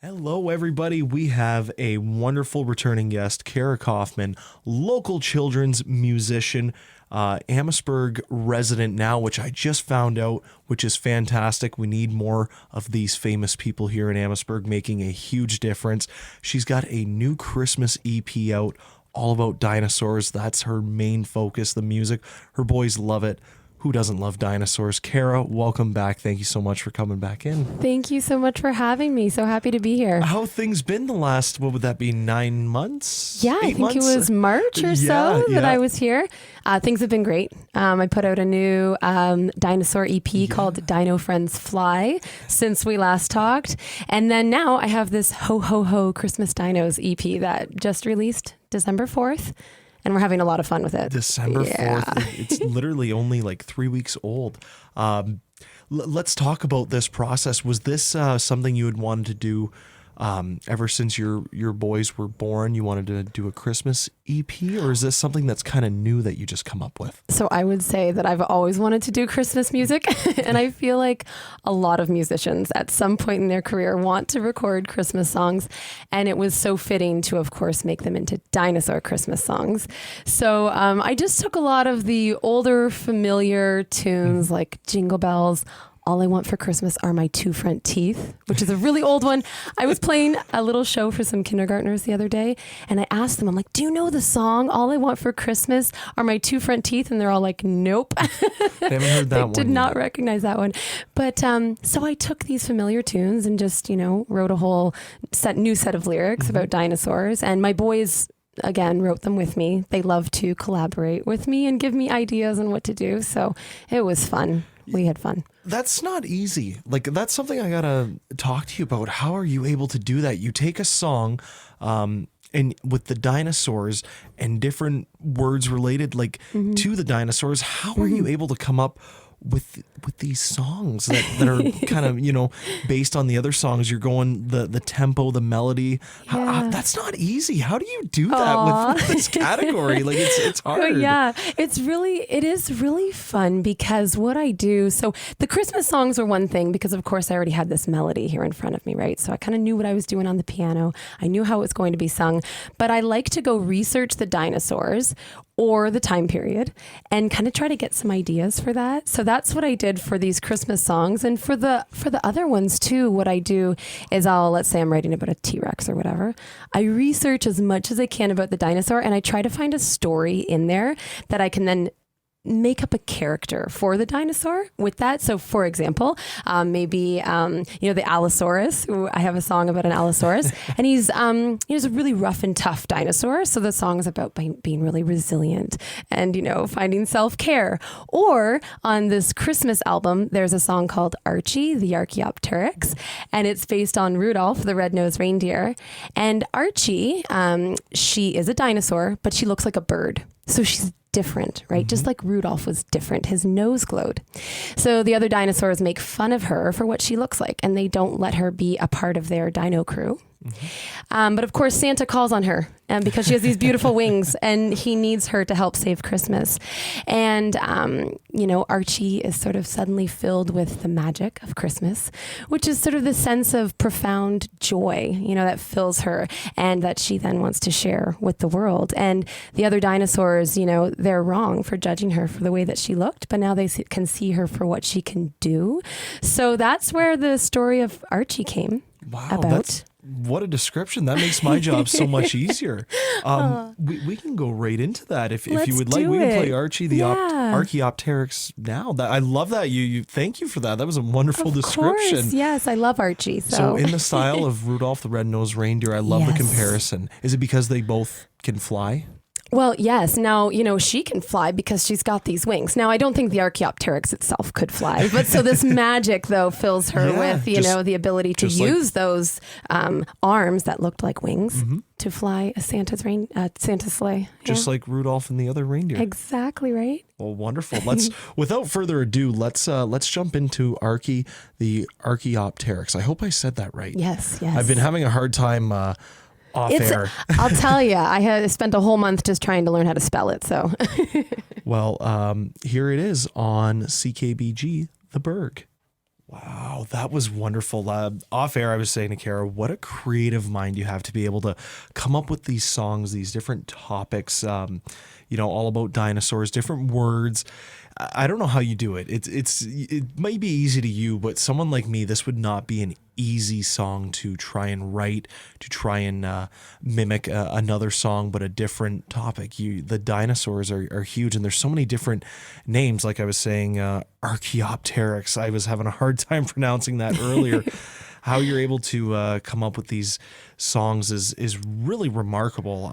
Hello, everybody. We have a wonderful returning guest, Kara Kaufmann, local children's musician, Amherstburg resident now, which I just found out, which is fantastic. We need more of these famous people here in Amherstburg making a huge difference. She's got a new Christmas EP out, all about dinosaurs. That's her main focus, the music. Her boys love it. Who doesn't love dinosaurs? Kara, welcome back. Thank you so much for coming back in. Thank you so much for having me. So happy to be here. How have things been the last, what would that be, 9 months? Yeah, I think it was March or so that I was here. Things have been great. I put out a new dinosaur EP called Dino Friends Fly since we last talked. And then now I have this Ho Ho Ho Christmas Dinos EP that just released December 4th. And we're having a lot of fun with it. December 4th. It's literally only like 3 weeks old. Let's talk about this process. Was this something you had wanted to do ever since your boys were born? You wanted to do a Christmas EP? Or is this something that's kind of new that you just come up with? So I would say that I've always wanted to do Christmas music. And I feel like a lot of musicians at some point in their career want to record Christmas songs. And it was so fitting to, of course, make them into dinosaur Christmas songs. So I just took a lot of the older familiar tunes like Jingle Bells, All I Want for Christmas Are My Two Front Teeth, which is a really old one. I was playing a little show for some kindergartners the other day, and I asked them, I'm like, do you know the song, All I Want for Christmas Are My Two Front Teeth? And they're all like, nope. They haven't heard that one. Did not recognize that one. But so I took these familiar tunes and just, wrote a whole new set of lyrics about dinosaurs. And my boys, again, wrote them with me. They love to collaborate with me and give me ideas on what to do. So it was fun. We had fun. That's not easy. Like, that's something I gotta talk to you about. How are you able to do that? You take a song, and with the dinosaurs and different words related, to the dinosaurs, how are you able to come up with these songs that are kind of, based on the other songs? You're going the tempo, the melody. That's not easy. How do you do that with this category? Like, it's hard. Yeah, it is really fun because what I do, so the Christmas songs are one thing because of course I already had this melody here in front of me, right? So I kind of knew what I was doing on the piano. I knew how it was going to be sung, but I like to go research the dinosaurs or the time period and kind of try to get some ideas for that. So that's what I did for these Christmas songs. And for the other ones too, what I do is let's say I'm writing about a T-Rex or whatever. I research as much as I can about the dinosaur and I try to find a story in there that I can then make up a character for the dinosaur with that. So for example, maybe, the Allosaurus. I have a song about an Allosaurus and he's a really rough and tough dinosaur. So the song is about being really resilient and, finding self-care. Or on this Christmas album, there's a song called Archie, the Archaeopteryx, and it's based on Rudolph, the red-nosed reindeer. And Archie, she is a dinosaur, but she looks like a bird. So she's different, right? Just like Rudolph was different. His nose glowed. So the other dinosaurs make fun of her for what she looks like, and they don't let her be a part of their dino crew. But of course, Santa calls on her because she has these beautiful wings and he needs her to help save Christmas. And, Archie is sort of suddenly filled with the magic of Christmas, which is sort of the sense of profound joy, that fills her and that she then wants to share with the world. And the other dinosaurs, they're wrong for judging her for the way that she looked, but now they can see her for what she can do. So that's where the story of Archie came about. What a description. That makes my job so much easier. We can go right into that if you would like. We can play Archie the Archaeopteryx now. I love that. You thank you for that. That was a wonderful description. Course, yes, I love Archie. So in the style of Rudolph the Red-Nosed Reindeer, I love the comparison. Is it because they both can fly? Well, yes. Now, she can fly because she's got these wings. Now, I don't think the Archaeopteryx itself could fly, but so this magic, though, fills her with, the ability to use those arms that looked like wings to fly a Santa's sleigh. Just like Rudolph and the other reindeer. Exactly right. Well, wonderful. Without further ado, let's jump into Archie, the Archaeopteryx. I hope I said that right. Yes. I've been having a hard time off air. I'll tell you, I had spent a whole month just trying to learn how to spell it. So, well, here it is on CKBG, The Berg. Wow, that was wonderful. Off air, I was saying to Kara, what a creative mind you have to be able to come up with these songs, these different topics, all about dinosaurs, different words. I don't know how you do it. It might be easy to you, but someone like me, this would not be an easy song to try and write, to try and mimic another song, but a different topic. The dinosaurs are huge, and there's so many different names. Like I was saying, Archaeopteryx. I was having a hard time pronouncing that earlier. How you're able to come up with these songs is really remarkable.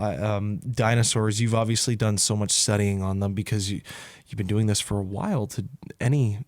Dinosaurs, you've obviously done so much studying on them because you've been doing this for a while, to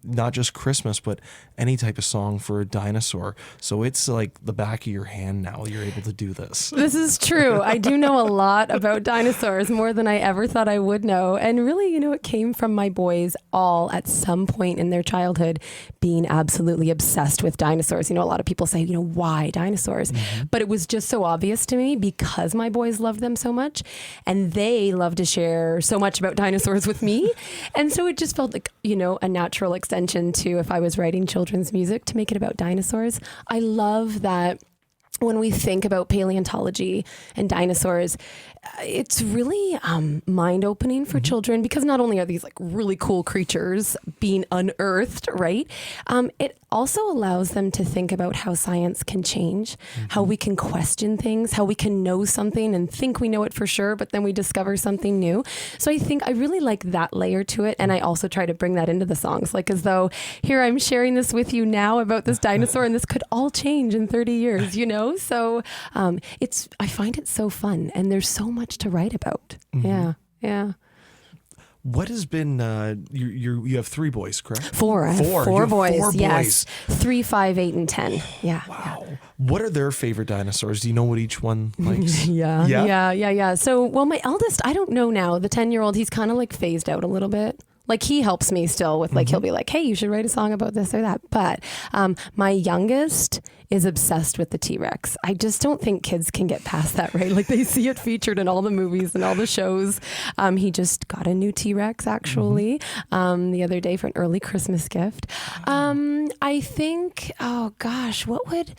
not just Christmas, but any type of song for a dinosaur. So it's like the back of your hand now. You're able to do this. This is true. I do know a lot about dinosaurs, more than I ever thought I would know. And really, it came from my boys all at some point in their childhood being absolutely obsessed with dinosaurs. A lot of people say, why dinosaurs? Mm-hmm. But it was just so obvious to me because my boys loved them so much, and they love to share so much about dinosaurs with me. And so it just felt like, a natural extension to if I was writing children's music to make it about dinosaurs. I love that when we think about paleontology and dinosaurs, it's really mind-opening for children, because not only are these like really cool creatures being unearthed, right? It also allows them to think about how science can change, how we can question things, how we can know something and think we know it for sure, but then we discover something new. So I think I really like that layer to it. And I also try to bring that into the songs, like as though here I'm sharing this with you now about this dinosaur and this could all change in 30 years, So I find it so fun, and there's so much to write about. Mm-hmm. Yeah. What has been, you have 3 boys, correct? Four. Four boys. 4 yes. boys. 3, 5, 8, and 10. Yeah. Wow. Yeah. What are their favorite dinosaurs? Do you know what each one likes? Yeah. So, my eldest, I don't know now. The 10-year-old, he's kind of like phased out a little bit. Like he helps me still with he'll be like, hey, you should write a song about this or that. But my youngest is obsessed with the T-Rex. I just don't think kids can get past that, right? Like they see it featured in all the movies and all the shows. He just got a new T-Rex actually the other day for an early Christmas gift. I think, what would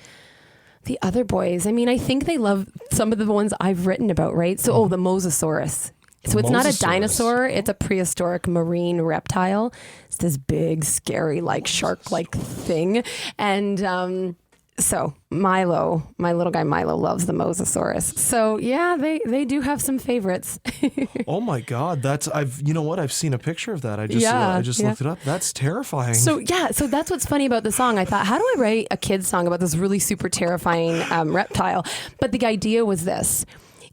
the other boys? I mean, I think they love some of the ones I've written about, right? So, the Mosasaurus. So it's not a dinosaur, it's a prehistoric marine reptile. It's this big, scary, like shark-like thing. And so Milo, my little guy Milo, loves the Mosasaurus. So yeah, they do have some favorites. Oh my God, I've seen a picture of that. I just looked it up. That's terrifying. So that's what's funny about the song. I thought, how do I write a kid's song about this really super terrifying reptile? But the idea was this.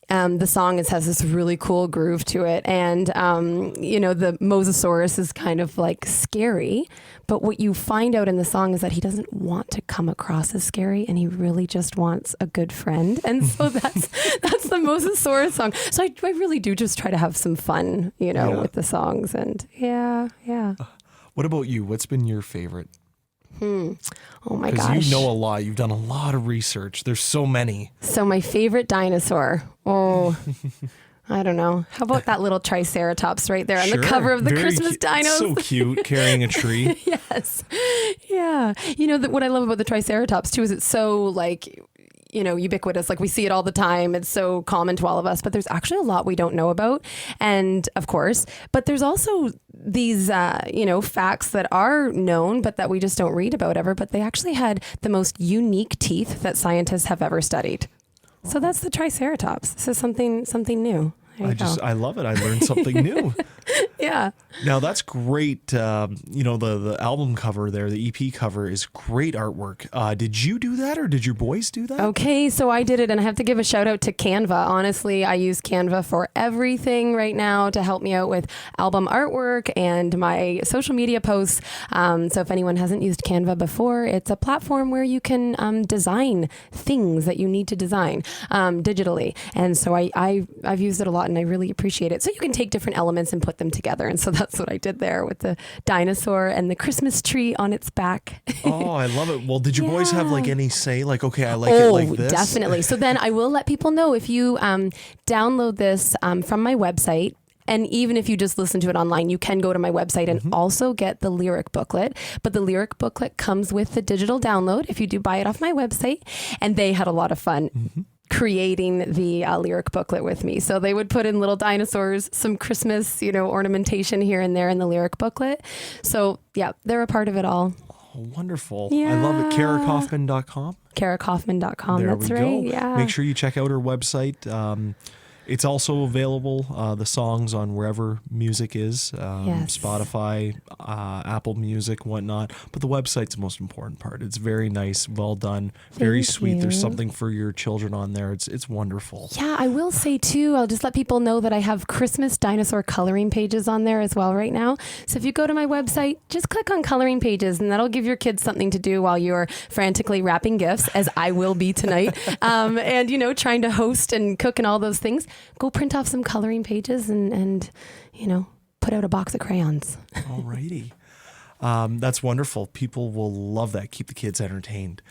The song has this really cool groove to it. And, the Mosasaurus is kind of like scary. But what you find out in the song is that he doesn't want to come across as scary, and he really just wants a good friend. And so that's the Mosasaurus song. So I really do just try to have some fun, with the songs. And yeah. What about you? What's been your favorite? Oh my gosh. Because you know a lot. You've done a lot of research. There's so many. So my favorite dinosaur. Oh, I don't know. How about that little Triceratops right there on the cover of the Christmas dinos? So cute, carrying a tree. Yes. Yeah. What I love about the Triceratops too is it's so ubiquitous. Like we see it all the time. It's so common to all of us, but there's actually a lot we don't know about. And of course, but there's also these, facts that are known, but that we just don't read about ever. But they actually had the most unique teeth that scientists have ever studied. So that's the Triceratops. This is something new. I love it. I learned something new. Yeah. Now that's great. The album cover there, the EP cover is great artwork. Did you do that or did your boys do that? Okay, so I did it, and I have to give a shout out to Canva. Honestly, I use Canva for everything right now to help me out with album artwork and my social media posts. So if anyone hasn't used Canva before, it's a platform where you can design things that you need to design digitally. And so I've used it a lot, and I really appreciate it. So you can take different elements and put them together. And so that's what I did there with the dinosaur and the Christmas tree on its back. Oh, I love it. Well, did your boys have any say okay, I like it like this? Definitely. So then I will let people know if you download this from my website, And even if you just listen to it online, you can go to my website and also get the lyric booklet. But the lyric booklet comes with the digital download if you do buy it off my website. And they had a lot of fun creating the lyric booklet with me. So they would put in little dinosaurs, some Christmas, ornamentation here and there in the lyric booklet. So yeah, they're a part of it all. Oh, wonderful. Yeah. I love it. KaraKaufmann.com. KaraKaufmann.com. There That's we right. go. Yeah. Make sure you check out her website. It's also available, the songs on wherever music is, Yes. Spotify, Apple Music, whatnot. But the website's the most important part. It's very nice, well done, very Thank sweet. There's you. something for your children on there. It's wonderful. Yeah, I will say too, I'll just let people know that I have Christmas dinosaur coloring pages on there as well right now. So if you go to my website, just click on coloring pages and that'll give your kids something to do while you're frantically wrapping gifts, as I will be tonight. And, trying to host and cook and all those things. Go print off some coloring pages and put out a box of crayons. Alrighty. That's wonderful. People will love that. Keep the kids entertained.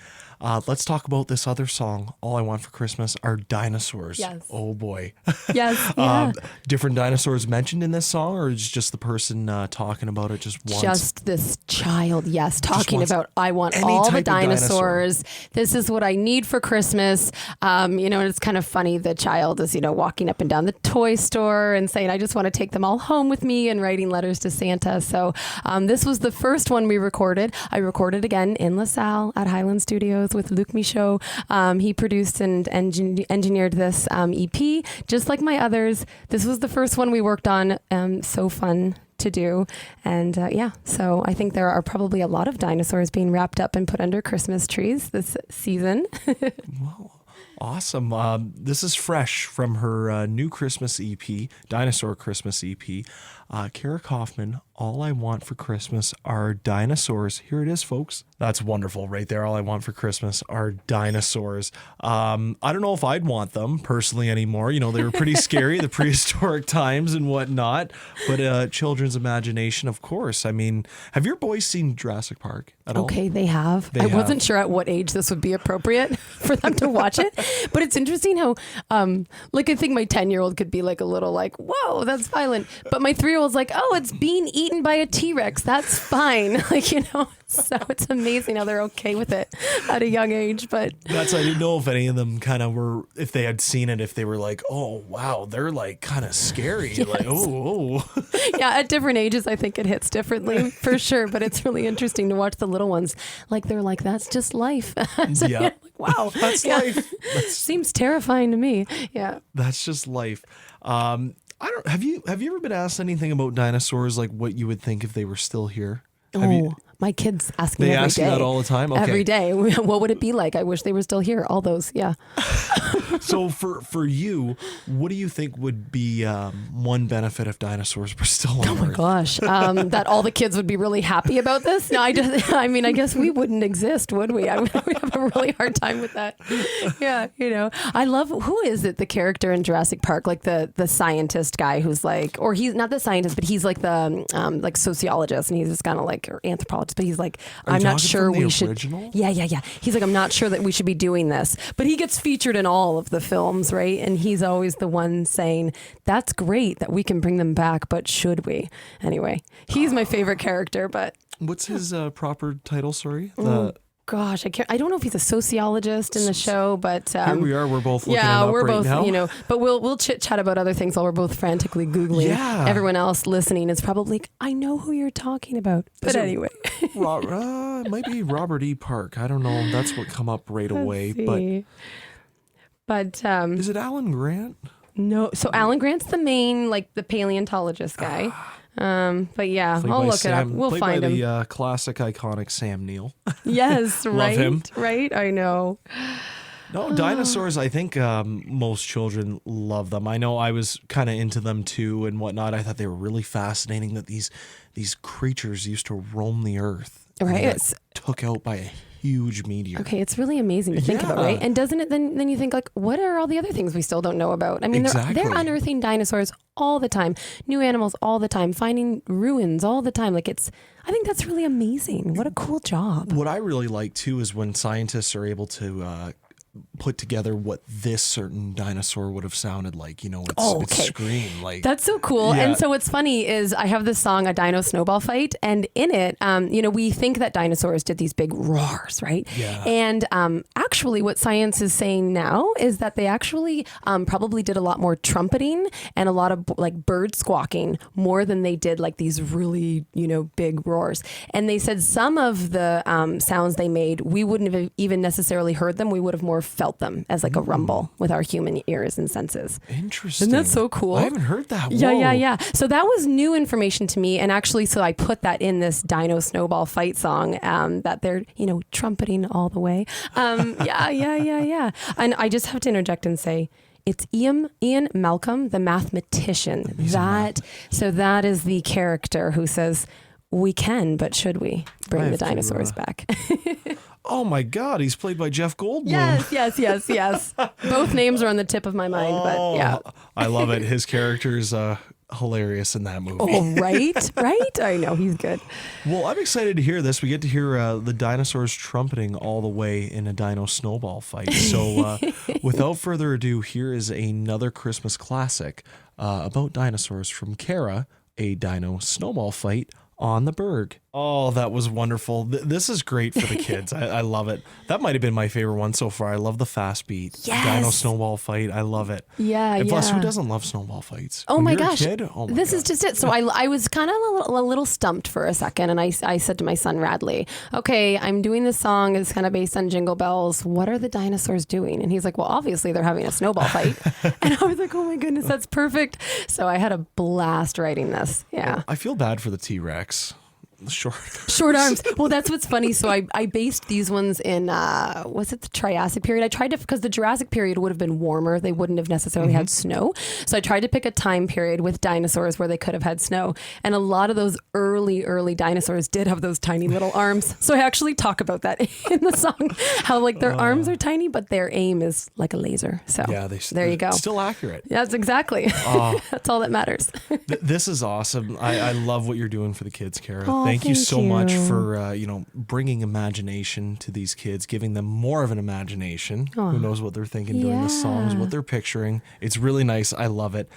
Let's talk about this other song, All I Want for Christmas Are Dinosaurs. Yes. Oh, boy. Yes. Yeah. Different dinosaurs mentioned in this song, or is just the person talking about it just once? Just this child, yes, talking wants about, I want any all the type of dinosaur. dinosaurs. This is what I need for Christmas. And it's kind of funny. The child is, walking up and down the toy store and saying, I just want to take them all home with me, and writing letters to Santa. So this was the first one we recorded. I recorded again in LaSalle at Highland Studios with Luc Michaud. He produced and engineered this EP, just like my others. This was the first one we worked on. So fun to do. And so I think there are probably a lot of dinosaurs being wrapped up and put under Christmas trees this season. Well, awesome. This is fresh from her new Christmas EP, Dinosaur Christmas EP. Kara Kaufmann, All I Want for Christmas Are Dinosaurs. Here it is, folks. That's wonderful right there. All I want for Christmas are dinosaurs. I don't know if I'd want them personally anymore. They were pretty scary, the prehistoric times and whatnot. But children's imagination, of course. I mean, have your boys seen Jurassic Park at all? Okay, they have. They I have. wasn't sure at what age this would be appropriate for them to watch it. But it's interesting how, I think my 10-year-old could be like a little like, whoa, that's violent. But my 3-year-old's like, oh, it's being eaten by a T-Rex. That's fine. So it's amazing how they're okay with it at a young age. But I didn't know if any of them kind of were, if they had seen it, if they were like, oh, wow, they're like kind of scary. Yes. Like, oh. yeah, at different ages, I think it hits differently for sure. But it's really interesting to watch the little ones. Like, they're like, that's just life. So Yeah. like, wow. That's life. Seems terrifying to me. Yeah. That's just life. Have you ever been asked anything about dinosaurs, like what you would think if they were still here? My kids ask me They every ask you day. that all the time? Okay. Every day. What would it be like? I wish they were still here. All those. Yeah. So for you, what do you think would be one benefit if dinosaurs were still on Oh my Earth? gosh. That all the kids would be really happy about this. No, I guess we wouldn't exist, would we? I would have a really hard time with that. Yeah. I love, who is it? The character in Jurassic Park, like the scientist guy who's like, or he's not the scientist, but he's like the like sociologist, and he's just kind of like, or anthropologist, but he's like, I'm not sure we should. Original? Yeah. He's like, I'm not sure that we should be doing this, but he gets featured in all of the films, right? And he's always the one saying, that's great that we can bring them back, but should we? Anyway, he's my favorite character, but. What's his proper title? Sorry. Gosh, I don't know if he's a sociologist in the show, but Here we are. We're both looking it up we're right both, now. but we'll chit chat about other things while we're both frantically Googling. Yeah. Everyone else listening is probably like, I know who you're talking about. But anyway. It might be Robert E. Park. I don't know. That's what come up right away. But Is it Alan Grant? no. So Alan Grant's the main, like the paleontologist guy. But yeah, Played I'll by look it up. We'll played find by him. the classic, iconic Sam Neill. Yes, right. him. Right. I know. No, dinosaurs, I think most children love them. I know I was kind of into them too and whatnot. I thought they were really fascinating that these creatures used to roam the earth. Right. And get It's- took out by a huge meteor. Okay, it's really amazing to think about, Yeah. right? And doesn't it then you think like, what are all the other things we still don't know about? I mean, Exactly. they're unearthing dinosaurs all the time, new animals all the time, finding ruins all the time. Like I think that's really amazing. What a cool job. What I really like too is when scientists are able to put together what this certain dinosaur would have sounded like. Its scream. Like that's so cool. Yeah. And so what's funny is I have this song, A Dino Snowball Fight, and in it, we think that dinosaurs did these big roars, right? Yeah. And actually what science is saying now is that they actually probably did a lot more trumpeting and a lot of like bird squawking more than they did like these really, big roars. And they said some of the sounds they made, we wouldn't have even necessarily heard them. We would have more felt them as like a rumble with our human ears and senses. Interesting. Isn't that so cool? I haven't heard that. Whoa. Yeah. So that was new information to me. And actually, so I put that in this Dino Snowball Fight song that they're, trumpeting all the way. Yeah. And I just have to interject and say, it's Ian Malcolm, the mathematician. So that is the character who says, we can, but should we bring the dinosaurs back? Oh my God, he's played by Jeff Goldblum. Yes. Both names are on the tip of my mind, but yeah. I love it. His character's hilarious in that movie. Oh, right? I know, he's good. Well, I'm excited to hear this. We get to hear the dinosaurs trumpeting all the way in a dino snowball fight. So without further ado, here is another Christmas classic about dinosaurs from Kara, A Dino Snowball Fight on the Berg. Oh, that was wonderful. This is great for the kids. I love it. That might have been my favorite one so far. I love the fast beat. Yes. Dino snowball fight. I love it. Yeah, and plus, who doesn't love snowball fights? Oh When my you're gosh. a kid, oh my this God. is just it. So I was kind of a little stumped for a second. And I said to my son, Radley, okay, I'm doing this song. It's kind of based on Jingle Bells. What are the dinosaurs doing? And he's like, well, obviously they're having a snowball fight. And I was like, oh my goodness, that's perfect. So I had a blast writing this. Yeah. I feel bad for the T-Rex. Short arms. Well, that's what's funny. So I based these ones in, was it the Triassic period? I tried to, because the Jurassic period would have been warmer. They wouldn't have necessarily had snow. So I tried to pick a time period with dinosaurs where they could have had snow. And a lot of those early dinosaurs did have those tiny little arms. So I actually talk about that in the song, how like their arms are tiny, but their aim is like a laser. So Yeah, there you go. Still accurate. Yes, exactly. That's all that matters. This is awesome. I love what you're doing for the kids, Kara. Oh, Thank you so much you. for bringing imagination to these kids, giving them more of an imagination. Who knows what they're thinking during the songs, what they're picturing. It's really nice. I love it.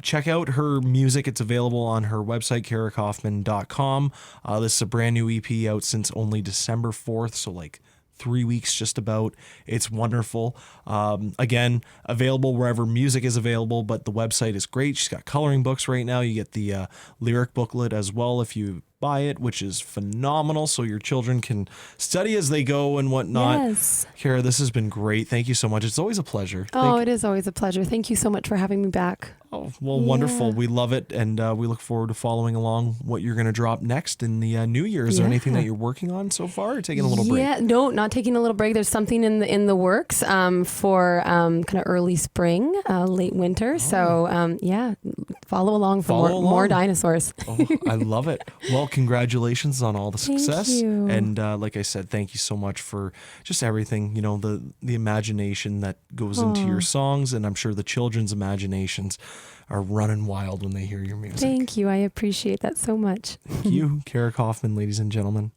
Check out her music. It's available on her website, karakaufman.com. This is a brand new EP out since only December 4th, so like 3 weeks just about. It's wonderful. Again, available wherever music is available, but the website is great. She's got coloring books right now. You get the lyric booklet as well if you buy it, which is phenomenal, so your children can study as they go and whatnot. Yes. Kara, this has been great. Thank you so much. It's always a pleasure. It is always a pleasure. Thank you so much for having me back. Oh, well, wonderful. We love it, and we look forward to following along what you're going to drop next in the new year. Is there anything that you're working on so far, or taking a little break? Yeah, no, not taking a little break. There's something in the works for kind of early spring, late winter. So follow along for more dinosaurs. I love it. Well, congratulations on all the success. Thank you. And like I said, thank you so much for just everything, the imagination that goes into your songs. And I'm sure the children's imaginations are running wild when they hear your music. Thank you. I appreciate that so much. Thank you, Kara Kaufmann, ladies and gentlemen.